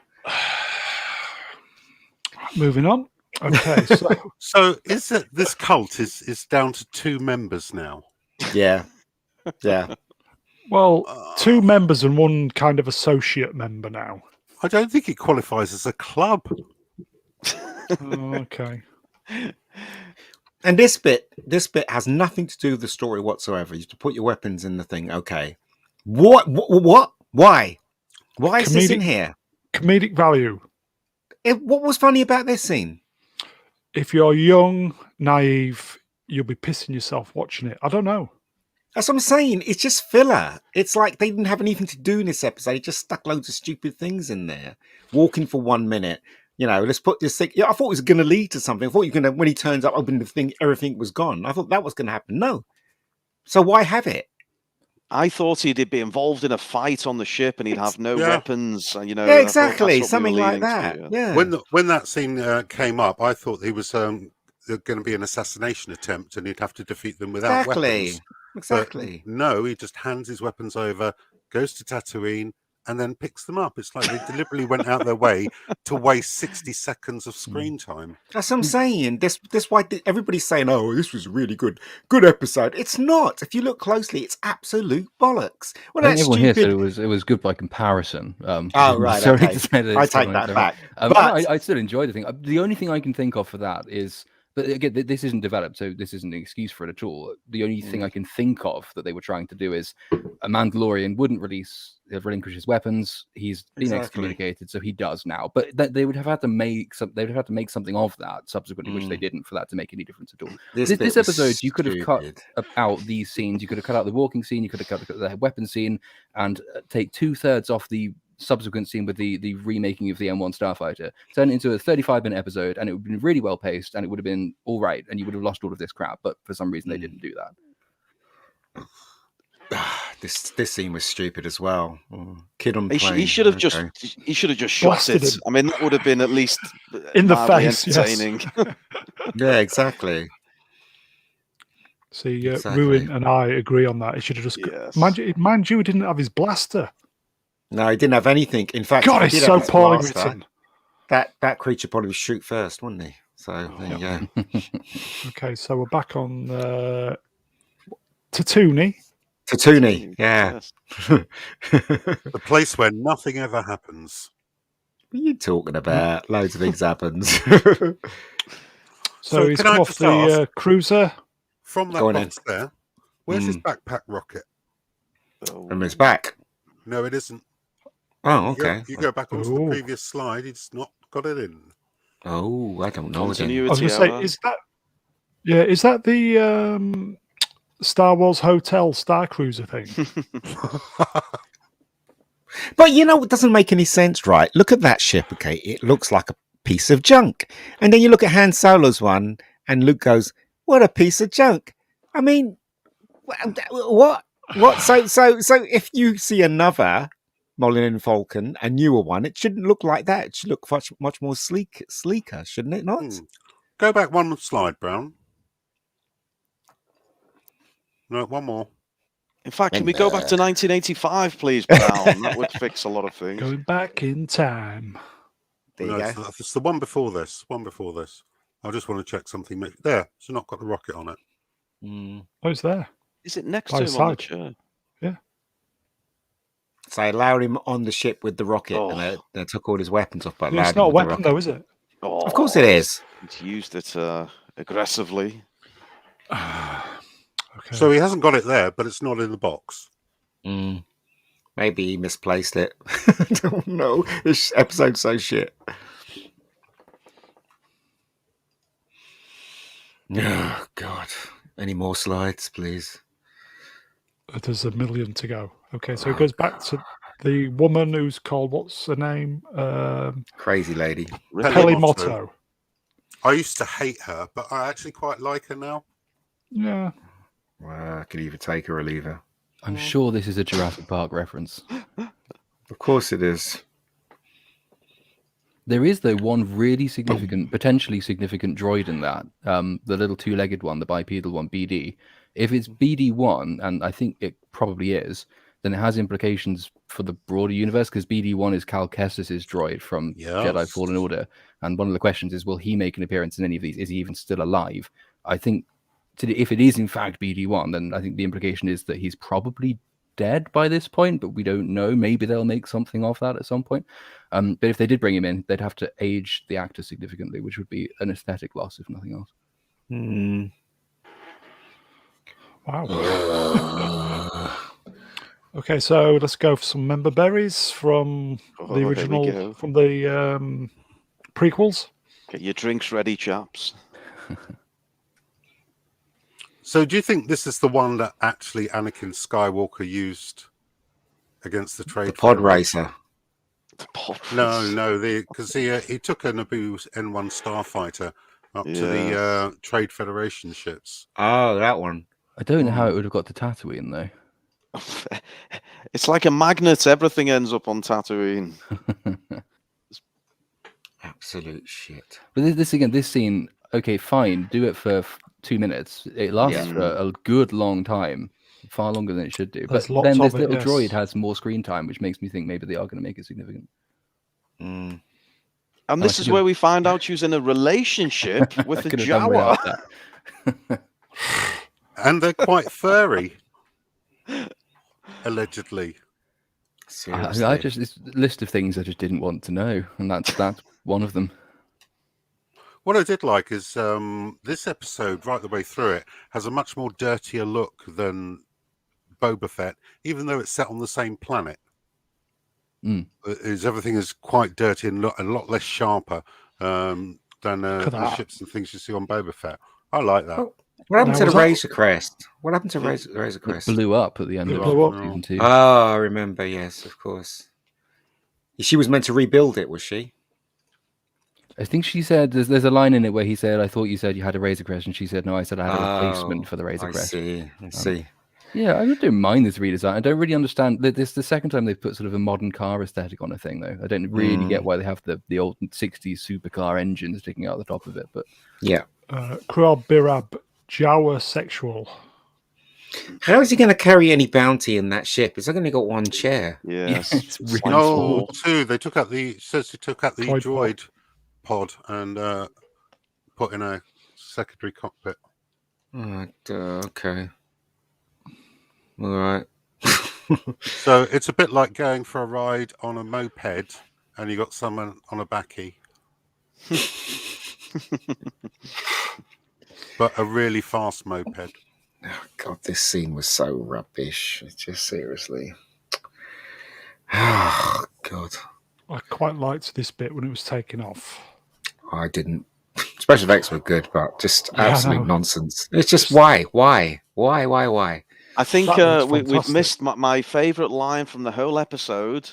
Moving on. Okay, so is it this cult is down to 2 members now? Yeah. Well, 2 members and 1 kind of associate member now. I don't think it qualifies as a club. Okay. And this bit has nothing to do with the story whatsoever. You have to put your weapons in the thing. Okay. What? Why? Why is this in here? Comedic value. What was funny about this scene? If you're young, naive, you'll be pissing yourself watching it. I don't know. That's what I'm saying. It's just filler. It's like they didn't have anything to do in this episode. They just stuck loads of stupid things in there. Walking for 1 minute. Let's put this thing. Yeah, I thought it was going to lead to something. I thought when he turns up, open the thing, everything was gone. I thought that was going to happen. No. So why have it? I thought he'd be involved in a fight on the ship and he'd have no weapons. Yeah, exactly. Something like that. Yeah. When that scene came up, I thought he was going to be an assassination attempt and he'd have to defeat them without weapons. Exactly. But no, he just hands his weapons over, goes to Tatooine, and then picks them up. It's like they deliberately went out their way to waste 60 seconds of screen time. That's what I'm saying. This why everybody's saying, "Oh, this was a really good episode." It's not. If you look closely, it's absolute bollocks. Well, that's everyone stupid. here said it was good by comparison. Oh right, sorry okay. to say that I take that back. But I still enjoyed the thing. The only thing I can think of for that is. But again, this isn't developed, so this isn't an excuse for it at all. The only thing I can think of that they were trying to do is a Mandalorian wouldn't relinquish his weapons. He's been excommunicated, so he does now. But they would have had to make something of that subsequently, which they didn't for that to make any difference at all. This episode, you could have cut out these scenes. You could have cut out the walking scene. You could have cut the weapon scene and take 2/3 off the subsequent scene with the remaking of the M1 Starfighter, turn it into a 35-minute episode, and it would have been really well paced, and it would have been all right, and you would have lost all of this crap. But for some reason, they didn't do that. This scene was stupid as well. Kid on plane. He should have just shot it. I mean, that would have been at least in the face. Entertaining. Yeah, exactly. See, Exactly. Ruin and I agree on that. He should have just. Yes. Mind you, he didn't have his blaster. No, he didn't have anything. In fact, God, if he it's did have so his poorly blaster, written. that creature probably would shoot first, wouldn't he? So there you go. Okay, so we're back on Tatooine. Tatooine, yeah. Yes. The place where nothing ever happens. What are you talking about? Loads of things happens. So he's can I come off just the cruiser. From that Go on box there, where's his backpack rocket? From his back. No, it isn't. Oh, You go- okay. You go back onto the Oh. previous slide, it's not got it in. Oh, I don't know. Then. I was Continuity. going to say, is that the Star Wars Hotel Star Cruiser thing? But you know, it doesn't make any sense, right? Look at that ship, okay? It looks like a piece of junk. And then you look at Han Solo's one, and Luke goes, "What a piece of junk." I mean, what? So if you see another Millennium Falcon, a newer one, it shouldn't look like that. It should look much more sleeker, shouldn't it not? Go back one slide, Brown. No, one more. In fact, can we go back to 1985, please, Brown? That would fix a lot of things. Going back in time. There you No, go. it's the one before this. One before this. I just want to check something. There, it's not got the rocket on it. Oh, it's there. Is it next By to his him on the side. chair? So I allowed him on the ship with the rocket, Oh. and they took all his weapons off. But Yeah, allowed it's him not a with the weapon, rocket. though, is it? Oh, Of course it is. He's used it aggressively. Okay. So he hasn't got it there, but it's not in the box. Maybe he misplaced it. I don't know. This episode's so shit. Oh, God. Any more slides, please? There's a million to go. Okay, so it goes back to the woman who's called, what's her name? Crazy lady. Peli Motto. I used to hate her, but I actually quite like her now. Yeah. Well, I could either take her or leave her. I'm sure this is a Jurassic Park reference. Of course it is. There is, though, one really significant, potentially significant droid in that. The little two-legged one, the bipedal one, BD. If it's BD1, and I think it probably is, then it has implications for the broader universe, because BD1 is Cal Kestis' droid from Jedi Fallen Order. And one of the questions is, will he make an appearance in any of these? Is he even still alive? I think if it is in fact BD1, then I think the implication is that he's probably dead by this point, but we don't know. Maybe they'll make something of that at some point. But if they did bring him in, they'd have to age the actor significantly, which would be an aesthetic loss, if nothing else. Wow. Okay, so let's go for some member berries from the here we original, go. from the prequels. Get your drinks ready, chaps. So do you think this is the one that actually Anakin Skywalker used against the Trade The pod Federation? racer. The pod No, because he took a Naboo N1 starfighter up to the Trade Federation ships. Oh, that one. I don't know how it would have got to Tatooine, though. It's like a magnet. Everything ends up on Tatooine. Absolute shit. But this scene, okay, fine, do it for 2 minutes. It lasts for a good long time, far longer than it should do. There's But lots then of this it, little yes. droid has more screen time, which makes me think maybe they are going to make it significant. And this is where we find out she's in a relationship with a Could have done without Jawa. that. And they're quite furry, allegedly. Seriously. I just this list of things I just didn't want to know, and that's one of them. What I did like is this episode, right the way through it, has a much more dirtier look than Boba Fett, even though it's set on the same planet. Everything is quite dirty and a lot less sharper than the ships and things you see on Boba Fett. I like that. What happened Now, to the was that- Razor Crest? What happened to Razor It Crest? blew up at the end It of blew up. season 2. Oh, I remember. Yes, of course. She was meant to rebuild it, was she? I think she said there's a line in it where he said, "I thought you said you had a Razor Crest," and she said, "No, I said I had a replacement for the Razor Crest." I see. Yeah, I don't mind this redesign. I don't really understand. This is the second time they've put sort of a modern car aesthetic on a thing, though. I don't really get why they have the old 60s supercar engine sticking out the top of it. But Yeah. Krab Birab Jawa sexual. How is he going to carry any bounty in that ship? It's only got one chair. Yes. it's really like No, four. two. They took out the Droid droid pod and put in a secondary cockpit. Oh, okay. All right. So it's a bit like going for a ride on a moped and you got someone on a backy. But a really fast moped. Oh, God, this scene was so rubbish. It's just seriously. Oh, God. I quite liked this bit when it was taken off. I didn't. Special effects were good, but just Yeah, I absolute know. nonsense. It's just why? I think That looks we've fantastic. missed my favourite line from the whole episode,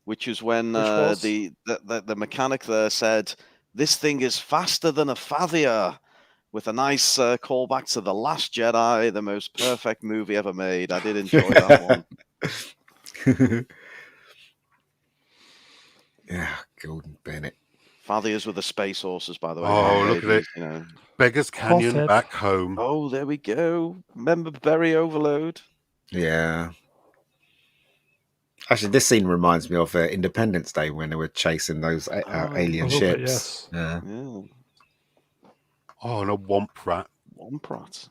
which was when Which was? the mechanic there said, "This thing is faster than a Fathia," with a nice callback to The Last Jedi, the most perfect movie ever made. I did enjoy that one. Yeah, Gordon Bennett. Fathias were the space horses, by the way. Oh, look at it. You know. Beggars Canyon Hot back home. Oh, there we go. Remember Berry Overload? Yeah. Actually, this scene reminds me of Independence Day when they were chasing those alien A little bit, ships. yes. Yeah. Yeah. Oh, and a womp rat. Womprat.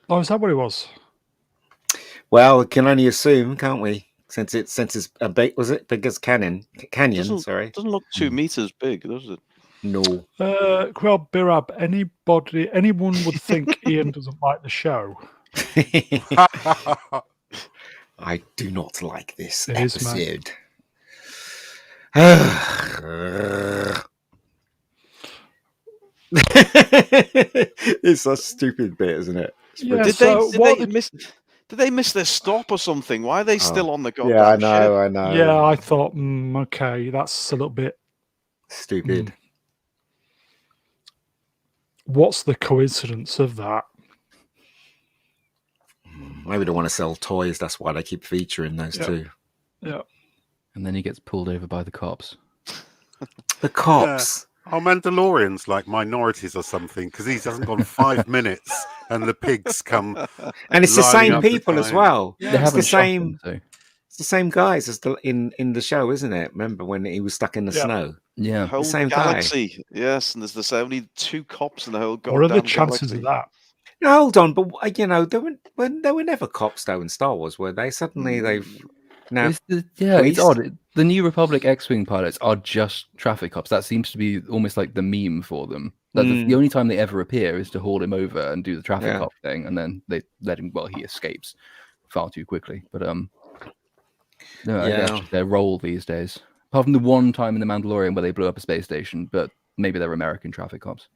Oh, is that what it was? Well, we can only assume, can't we? Since it's a big, was it Biggest Canyon? Sorry. Doesn't look 2 meters big, does it? No. Well, Birab, anyone would think Ian doesn't like the show. I do not like this It is, mate. episode. It's a stupid bit, isn't it? Yeah, Did so did they miss their stop or something? Why are they still on the goddamn Yeah, I ship? know, I know. Yeah, I thought, okay, that's a little bit Stupid. What's the coincidence of that? Maybe they want to sell toys. That's why they keep featuring those two. Yeah. And then he gets pulled over by the cops. The cops. Are Mandalorians like minorities or something? Because he hasn't gone 5 minutes and the pigs come. And it's the lining same up people as behind. well. They It's haven't the shot same. him, so It's the same guys as in the show, isn't it? Remember when he was stuck in the snow? yeah. Whole same guy. galaxy. Yes, and there's only 2 cops in the whole goddamn What are the chances galaxy. of that? No, hold on, but they were never cops though in Star Wars, were they? Suddenly they've now. It's odd. The New Republic X-Wing pilots are just traffic cops. That seems to be almost like the meme for them. The only time they ever appear is to haul him over and do the traffic cop thing, and then they let him. Well, he escapes far too quickly. But that's just their role these days. Apart from the one time in The Mandalorian where they blew up a space station, but maybe they're American traffic cops.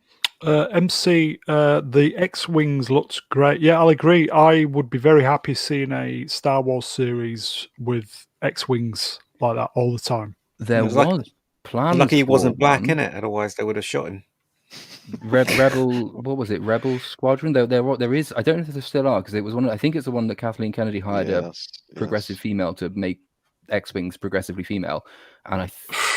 MC, the X-Wings looked great. Yeah, I'll agree. I would be very happy seeing a Star Wars series with X-Wings like that all the time. There was plans. Lucky he wasn't for black, one. innit? Otherwise they would have shot him. Rebel, what was it? Rebel Squadron. There is. I don't know if there still are because it was one. I think it's the one that Kathleen Kennedy hired a progressive female to make X-Wings progressively female, and I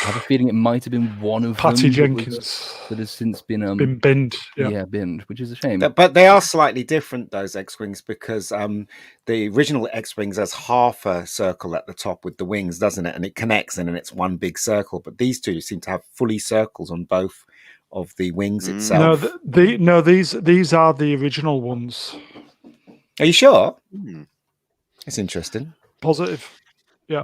have a feeling it might have been one of Patty them Jenkins that has since been binned. Yeah, binned, which is a shame. But they are slightly different, those X-Wings, because the original X-Wings has half a circle at the top with the wings, doesn't it? And it connects and then it's one big circle. But these two seem to have fully circles on both of the wings itself. No, these are the original ones. Are you sure? It's interesting. Positive. Yeah.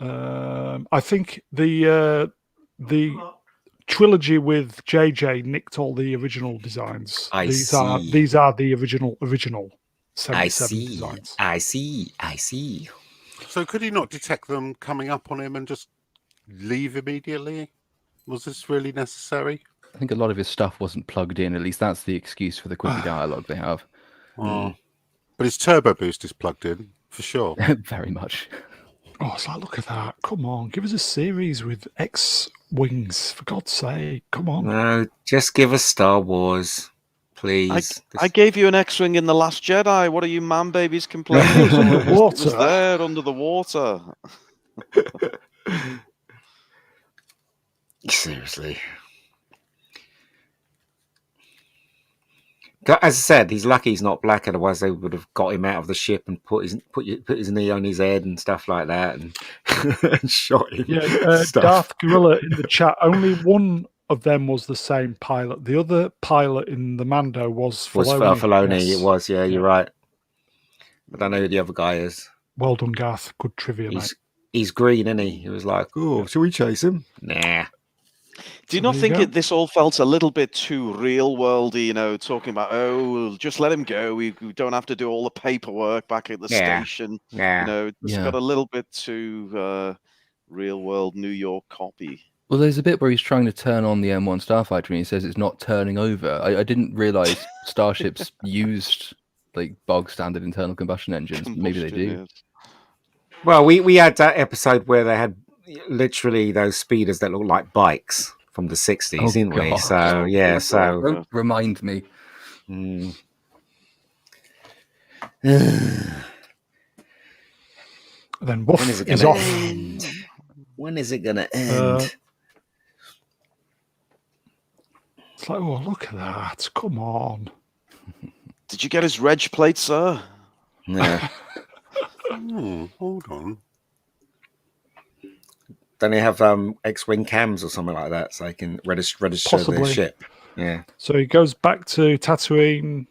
I think the trilogy with JJ nicked all the original designs. These are the original 77 designs. I see. So could he not detect them coming up on him and just leave immediately? Was this really necessary? I think a lot of his stuff wasn't plugged in. At least that's the excuse for the quickie dialogue they have. But his turbo boost is plugged in for sure. Very much. Oh, it's like, look at that. Come on, give us a series with X-Wings, for God's sake. Come on. No, just give us Star Wars, please. I gave you an X-Wing in The Last Jedi. What are you man babies complaining? Under the water. It was there under the water. Seriously. As I said, he's lucky he's not black. Otherwise, they would have got him out of the ship and put his knee on his head and stuff like that, and, and shot him. Yeah, Darth Gorilla in the chat. Only one of them was the same pilot. The other pilot in the Mando was Filoni. Filoni. Yes. It was. Yeah, you're right. I don't know who the other guy is. Well done, Garth. Good trivia, mate. He's green, isn't he? He was like, "Oh, shall we chase him?" Nah. Do you not think this all felt a little bit too real worldy? You know, talking about just let him go. We don't have to do all the paperwork back at the station. Yeah. You know, it's got a little bit too real world New York copy. Well, there's a bit where he's trying to turn on the M1 Starfighter and he says it's not turning over. I didn't realize starships used like bog standard internal combustion engines. Maybe they do. Yes. Well, we had that episode where they had literally those speeders that look like bikes from the 60s, didn't we? God. So yeah, so Don't remind me. Then woof, when is it he's going to off. end? When is it going to end? It's like, oh, look at that. Come on. Did you get his reg plate, sir? Yeah. Hold on. Don't they have X-wing cams or something like that, so they can register Possibly. their ship? Yeah. So he goes back to Tatooine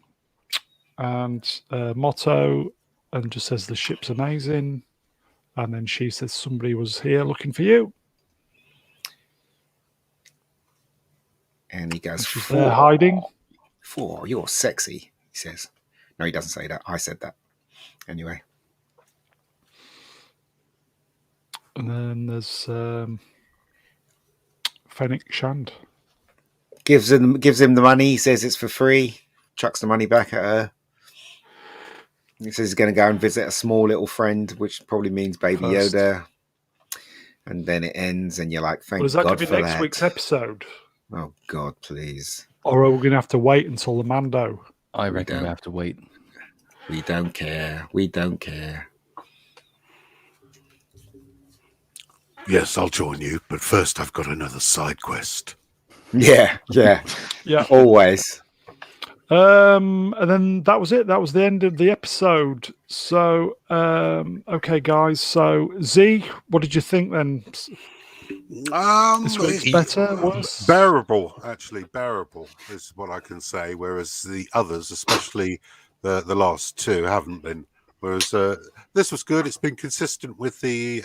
and Motto and just says the ship's amazing. And then she says somebody was here looking for you. And he goes, She's there hiding. "Four, you're sexy," he says. No, he doesn't say that. I said that. Anyway. And then there's Fennec Shand. Gives him the money. He says it's for free. Chucks the money back at her. He says he's going to go and visit a small little friend, which probably means Baby First. Yoda. And then it ends, and you're like, "Thank Well, is that God going to for be next that." week's episode? Oh God, please. Or are we going to have to wait until the Mando? I reckon we have to wait. We don't care. We don't care. Yes, I'll join you, but first I've got another side quest. Yeah. Yeah. Always. And then that was it. That was the end of the episode. So, okay, guys. So, Z, what did you think then? This week's better, worse? Bearable, actually. Bearable is what I can say, whereas the others, especially the last two, haven't been. Whereas this was good. It's been consistent with the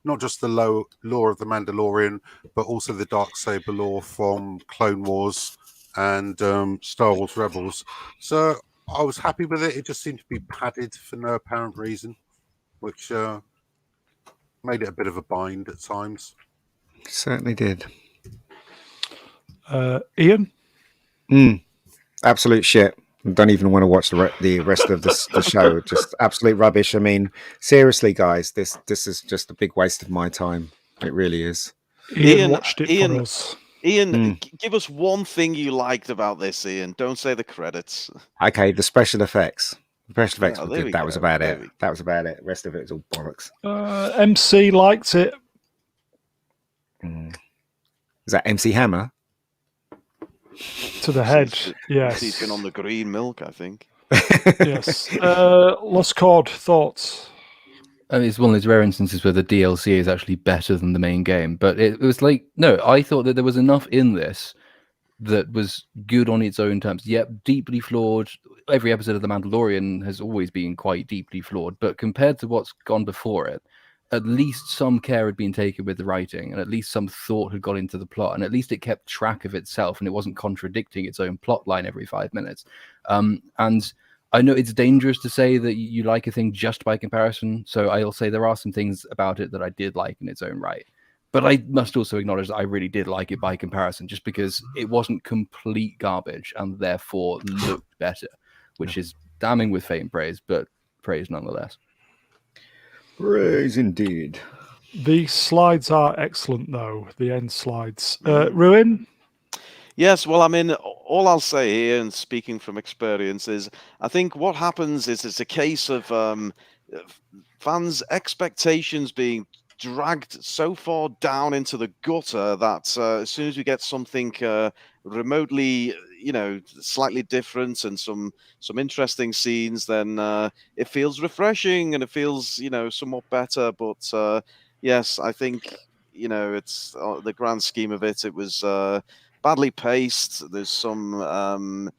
not just the lore of the Mandalorian, but also the Darksaber lore from Clone Wars and Star Wars Rebels. So I was happy with it. It just seemed to be padded for no apparent reason, which made it a bit of a bind at times. Certainly did. Ian? Absolute shit. I don't even want to watch the rest of the show. Just absolute rubbish. I mean, seriously, guys, this is just a big waste of my time. It really is. Ian watched it for us. Ian, give us one thing you liked about this, Ian. Don't say the credits. Okay, the special effects. The special effects were good. That was about There it. That was about it. The rest of it was all bollocks. MC liked it. Is that MC Hammer? To the head, yes. He's been on the green milk, I think. Yes. Lost Chord, thoughts? I mean, it's one of those rare instances where the DLC is actually better than the main game. But it was like, no, I thought that there was enough in this that was good on its own terms. Yep, deeply flawed. Every episode of The Mandalorian has always been quite deeply flawed. But compared to what's gone before it, at least some care had been taken with the writing, and at least some thought had gone into the plot, and at least it kept track of itself, and it wasn't contradicting its own plot line every 5 minutes. And I know it's dangerous to say that you like a thing just by comparison, so I'll say there are some things about it that I did like in its own right. But I must also acknowledge that I really did like it by comparison, just because it wasn't complete garbage, and therefore looked better, which is damning with faint praise, but praise nonetheless. Praise indeed. The slides are excellent, though. The end slides. Ruin? Yes, well, I mean, all I'll say here, and speaking from experience, is I think what happens is it's a case of fans' expectations being dragged so far down into the gutter that as soon as we get something remotely, slightly different and some interesting scenes, then it feels refreshing and it feels, somewhat better. But yes, I think, it's the grand scheme of it. It was badly paced. There's some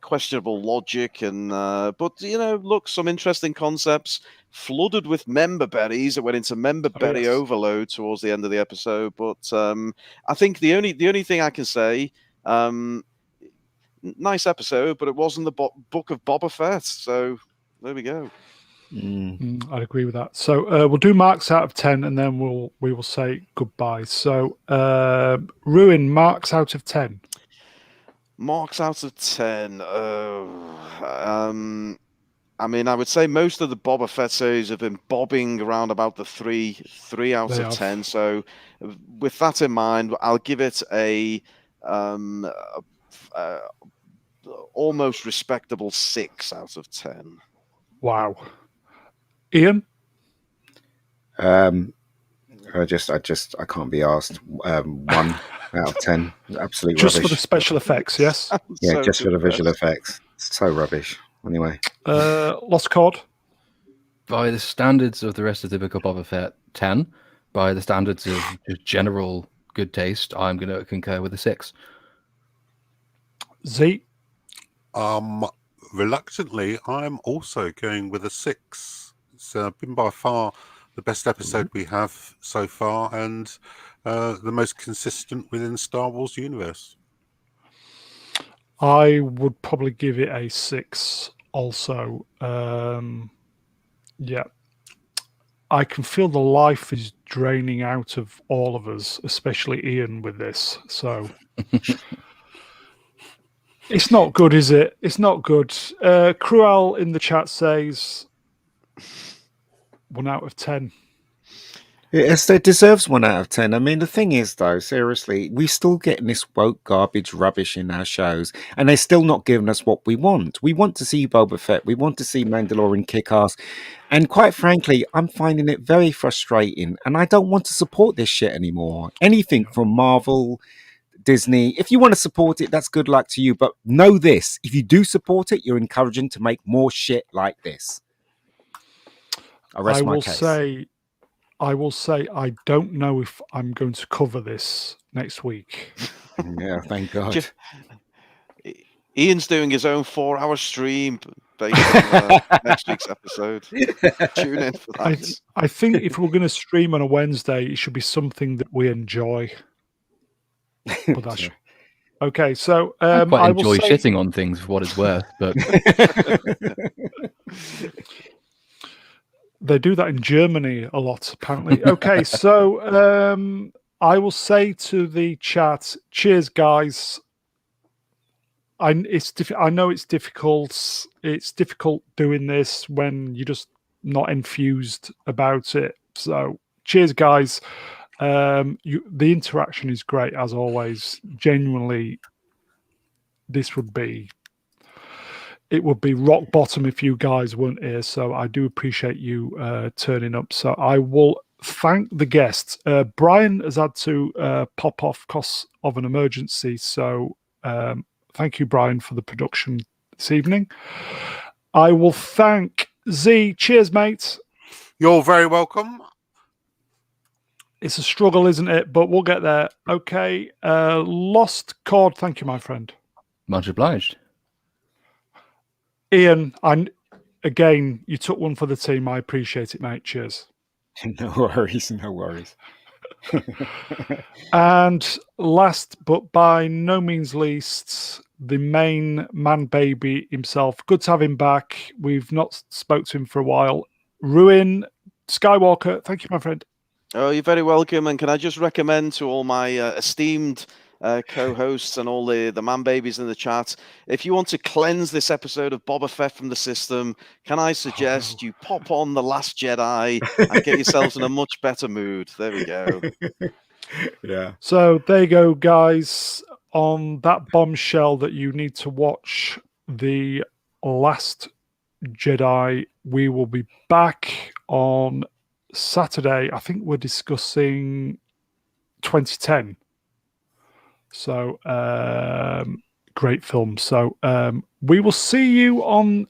questionable logic, and but look, some interesting concepts. Flooded with member berries. It went into member berry overload towards the end of the episode. But I think the only thing I can say, nice episode, but it wasn't the book of Boba Fett. So there we go. I'd agree with that. So we'll do marks out of 10, and then we will say goodbye. So Ruin, marks out of 10. Marks out of 10. I mean, I would say most of the Boba Fett series have been bobbing around about the three out of 10. So with that in mind, I'll give it a almost respectable 6 out of 10. Wow. Ian? I can't be asked. 1 out of 10. Absolutely just rubbish. For the special effects, yes? Yeah, So just for the visual depressed. effects. It's so rubbish. Anyway. Lost Chord? By the standards of the rest of the Book of Boba Fett, 10. By the standards of just general good taste, I'm going to concur with a 6. Z? Reluctantly, I'm also going with a 6. It's been by far the best episode we have so far, and the most consistent within Star Wars universe. I would probably give it a 6 also. Yeah. I can feel the life is draining out of all of us, especially Ian with this. So it's not good, is it? It's not good. Cruel in the chat says 1 out of 10. Yes, it deserves 1 out of 10. I mean, the thing is, though, seriously, we're still getting this woke garbage rubbish in our shows, and they're still not giving us what we want. We want to see Boba Fett. We want to see Mandalorian kick ass. And quite frankly, I'm finding it very frustrating, and I don't want to support this shit anymore. Anything from Marvel, Disney, if you want to support it, that's good luck to you. But know this, if you do support it, you're encouraging to make more shit like this. I will say I don't know if I'm going to cover this next week. Yeah, thank God. Ian's doing his own 4-hour stream based on next week's episode. Tune in for that. I think if we're going to stream on a Wednesday, it should be something that we enjoy. But that's okay. So I quite enjoy say... shitting on things for what it's worth, but they do that in Germany a lot, apparently. Okay, so I will say to the chat, cheers, guys. I know it's difficult. It's difficult doing this when you're just not enthused about it. So, cheers, guys. The interaction is great as always. Genuinely, it would be rock bottom if you guys weren't here. So I do appreciate you turning up. So I will thank the guests. Brian has had to pop off because of an emergency. So thank you, Brian, for the production this evening. I will thank Z. Cheers, mate. You're very welcome. It's a struggle, isn't it? But we'll get there. Okay. Lost Chord. Thank you, my friend. much obliged. Ian, again, you took one for the team. I appreciate it, mate. Cheers. No worries. No worries. And last but by no means least, the main man baby himself. Good to have him back. We've not spoke to him for a while. Ruin Skywalker. Thank you, my friend. Oh, you're very welcome. And can I just recommend to all my esteemed co-hosts and all the man babies in the chat, if you want to cleanse this episode of Boba Fett from the system, can I suggest you pop on The Last Jedi and get yourselves in a much better mood? There we go. Yeah. So there you go, guys. On that bombshell that you need to watch The Last Jedi, we will be back on Saturday. I think we're discussing 2010. So great film. So we will see you on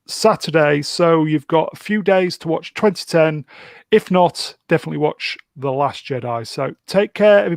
Saturday. So you've got a few days to watch 2010. If not, definitely watch The Last Jedi. So take care, everybody.